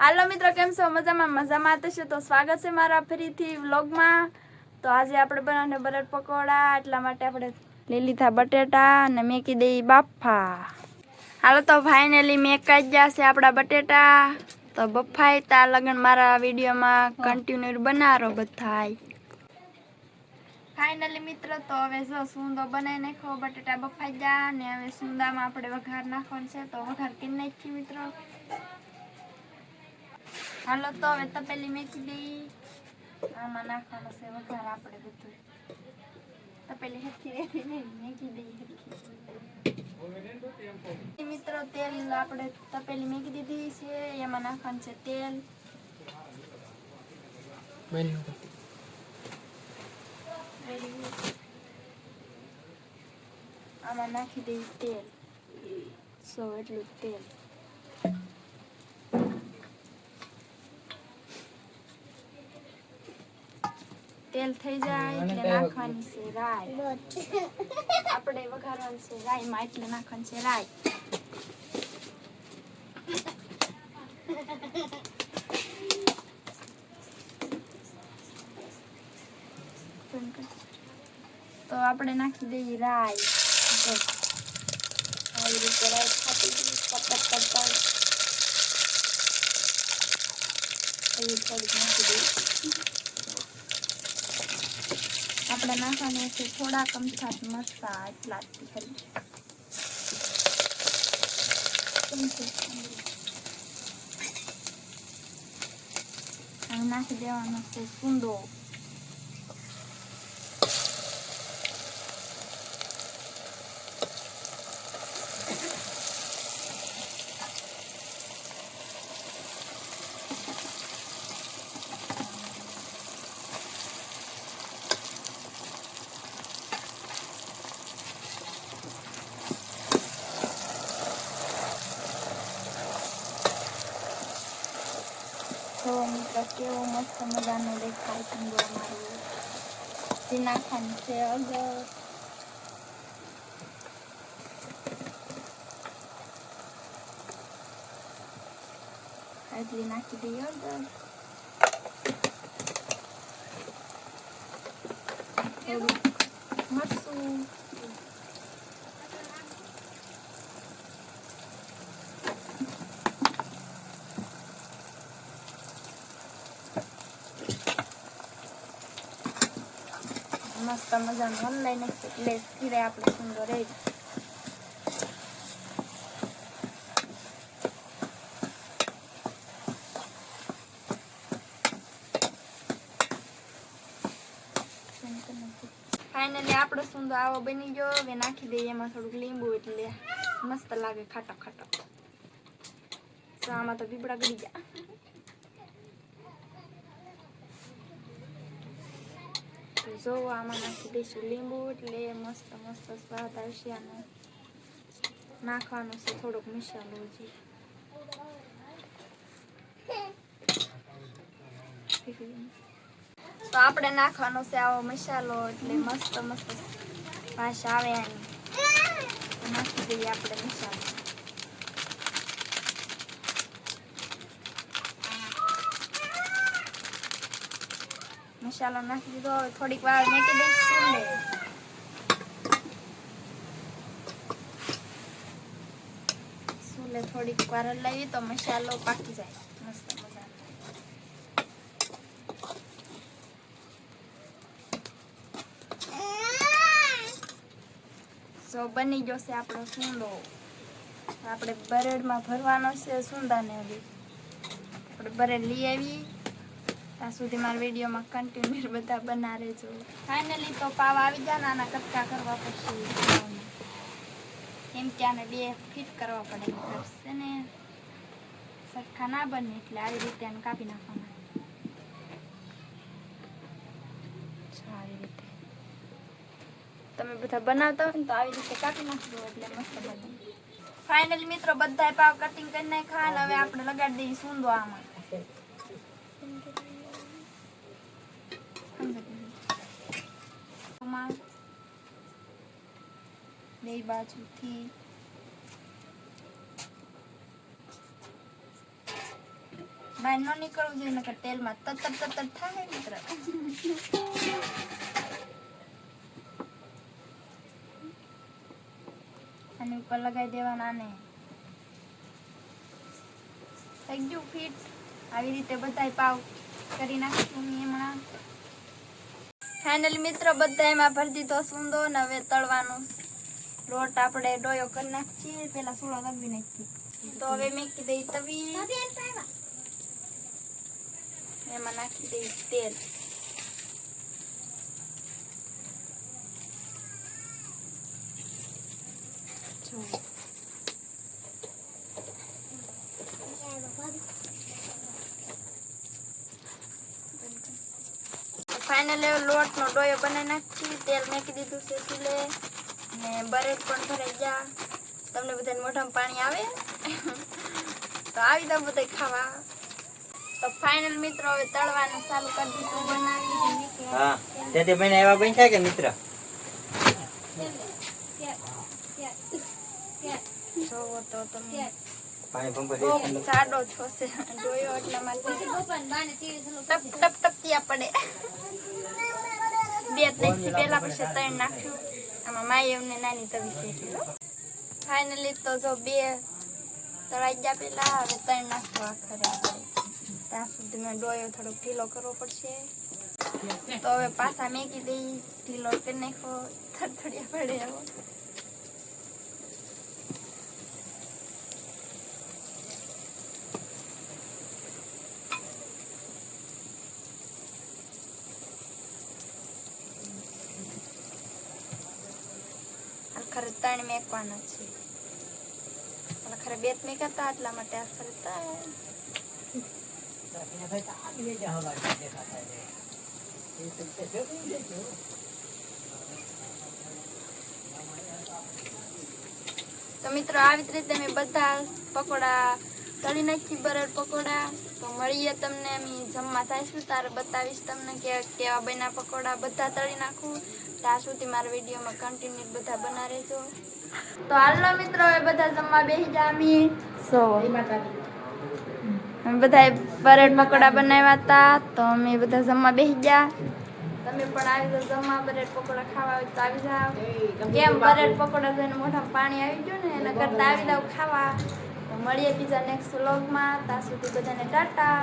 હાલો મિત્રો, કેમ છો? મજામાં થશે તો સ્વાગત છે મારા ફરીથી વ્લોગમાં। તો આજે આપણે બનાવને બટેટા પકોડા, એટલા માટે આપણે લઈ લીધા બટેટા અને મેકી દઈ બાફા। હાલો તો ફાઇનલી મેકાઈ ગયા છે આપણા બટેટા, તો બફાઈ તા લગન મારા વિડીયોમાં કન્ટિન્યુ બનારો બધાય। ફાઇનલી મિત્રો તો હવે જો સૂંદો બનાવી નાખ્યો, બટેટા બફાઈ ગયા ને હવે સૂંદામાં આપણે વઘાર નાખવાનો છે, તો વઘાર કરી નાખીએ મિત્રો। હાલો તો હવે તપેલી મેકી દઈ, આમાં નાખવાનો છે વઘાર આપણે બધું। તપેલી હેઠી રેતી નહીં, મેકી દઈ હેઠી। મિત્રો તેલ આપણે તપેલી મેકી દીધી છે, એમાં નાખવાનું છે તેલ। આમાં નાખી દઈ તેલ, એટલું તેલ। તેલ થઈ જાય એટલે નાખવાની છે રાઈ, આપણે વઘારવાની છે રાઈમાં, એટલે નાખવાની છે રાઈ। તો આપણે નાખી દઈએ રાઈ, આવી રીતે રાઈ ખાતી પકડ કરતા એવી થોડીક નાખી દઈએ। આપણે નાખવાનું છે થોડા કમથાટ મરચા, એટલા જ ખાલી। અને નાખી દેવાનો છે સૂંદો। તો મિત્રો કેવો મસ્ત મજાનો દેખાય સૂંદો અમારો, તે નાખવાનું છે હળદર, એટલી નાખી દઈએ હળદર, થોડું મરચું, મસ્ત મજાનું હલાઈ નાખીએ એટલે ખીરે આપણે સૂંદો રેડી। ફાઇનલી આપણો સૂંદો આવો બની ગયો। હવે નાખી દઈએ એમાં થોડુંક લીંબુ, એટલે મસ્ત લાગે ખાટો ખાટો। તો આમાં તો બીબડા ગળી ગયા। જો આમાં નાખી દઈશું લીંબુ, એટલે મસ્ત મસ્ત સ્વાદ આવશે આનો। નાખવાનો છે થોડોક મસાલો હજી, તો આપણે નાખવાનો છે આવો મસાલો, એટલે મસ્ત મસ્ત વાસ આવે આની। નાખી દઈએ આપણે મસાલો, મસાલો નાખી દીધો। હવે થોડીક વાર મેકી દઈશું ને સુલે થોડીક વાર હલાવી તો મસાલો પાકી જાય મસ્ત મજાનો। સો બની ગયો છે આપણો સૂંદો। આપણે બરેડમાં ભરવાનો છે સૂંદાને। હવે આપણે બરેડ લઈ આવી, ત્યાં સુધી મારા વિડીયોમાં કન્ટિન્યુ બધા બના રહેજો। ફાઇનલી તો પાવ આવી ગયા, નાના કટકા કરવા પડશે, કેમ કે આને 2 ફીટ કરવા પડે છે ને, સરખા ના બને, એટલે આવી રીતે આને કાપી નાખવાના। આવી રીતે તમે બધા બનાવતા હોય ને તો આવી રીતે કાપી નાખજો, એટલે મસ્ત બને। ફાઇનલી મિત્રો બધાય પાવ કટિંગ કરી નાખ્યા, અને હવે આપણે લગાડી દઈએ સૂંદો આમાં। બે બાજુથી બહાર ન નીકળવું જોઈએ નકર તેલમાં તતર થાય મિત્ર. આની ઉપર લગાવી દેવાના ને થઈ ગયું ફિટ. આવી રીતે બધાય પાવ કરી નાખશું હમણાં. ફાઇનલી મિત્રો બધા એમાં ભરી દીધો સૂંદો ને હવે તળવાનું લોટ આપણે ડોયો કરી નાખીએ. પેલા સૂળો દબી નાખીએ. તો હવે મેકી દઈ તવી, એમાં નાખી દઈ તેલ. ફાઇનલી લોટ નો ડોયો બનાવી નાખી. તેલ મેકી દીધું છે ચૂલે ને બરેડ પણ ભરાઈ ગયા. તમને બધાને મોઢામાં પાણી આવે તો આવી જાવ બધા ખાવા. તો ફાઇનલ મિત્રો હવે તળવાનું ચાલુ કરી દીધું બનાવી. હા તેથી મને એવા બન્યા કે મિત્ર જોવો તો તમે પાણી પંપ બહુ જાડો છો છે ડોયો એટલા માટે ટપ ટપ ટપતિયા પડે. બે ત્રણ પેલા પછી ત્રણ નાખ્યું. આમાં માયવને નાની તવી છે એટલે. ફાઇનલી તો જો બે તળાઈ ગયા પેલા, હવે ત્રણ નાખવા આખરે. ત્યાં સુધી મેં ડોયો થોડોક ઢીલો કરવો પડશે. તો હવે પાછા મેકી દઈ, ઢીલો કરી નાખો, થડથડિયા પડે એવો. આખરે ત્રણ મેકવાના છે. આખરે બે જ મેકાતા એટલા માટે આખરે ત્રણ. તો મિત્રો આવી જ રીતે મેં બધા પકોડા તળી નાખી, બરેડ પકોડા. તો મળીએ તમને અમે જમવા જઈશું તારે બતાવીશ તમને કે કેવા બન્યા પકોડા. બધા તળી નાખું ત્યાં સુધી મારા વિડીયોમાં કન્ટિન્યુ બધા બના રહેજો. તો હાલો મિત્રો હવે બધા જમવા બેસી ગયા. અમે બધા બરેડ પકોડા બનાવ્યા હતા તો અમે બધા જમવા બેસી ગયા. તમે પણ આવી જાઓ જમવા, બરેડ પકોડા ખાવા હોય તો આવી જાઓ. કેમ બરેડ પકોડા જોઈને મોઢામાં પાણી આવી ગયું ને એના કરતા આવી જાવ ખાવા. તો મળીએ બીજા નેક્સ્ટ વ્લોગમાં. ત્યાં સુધી બધાને ટાટા.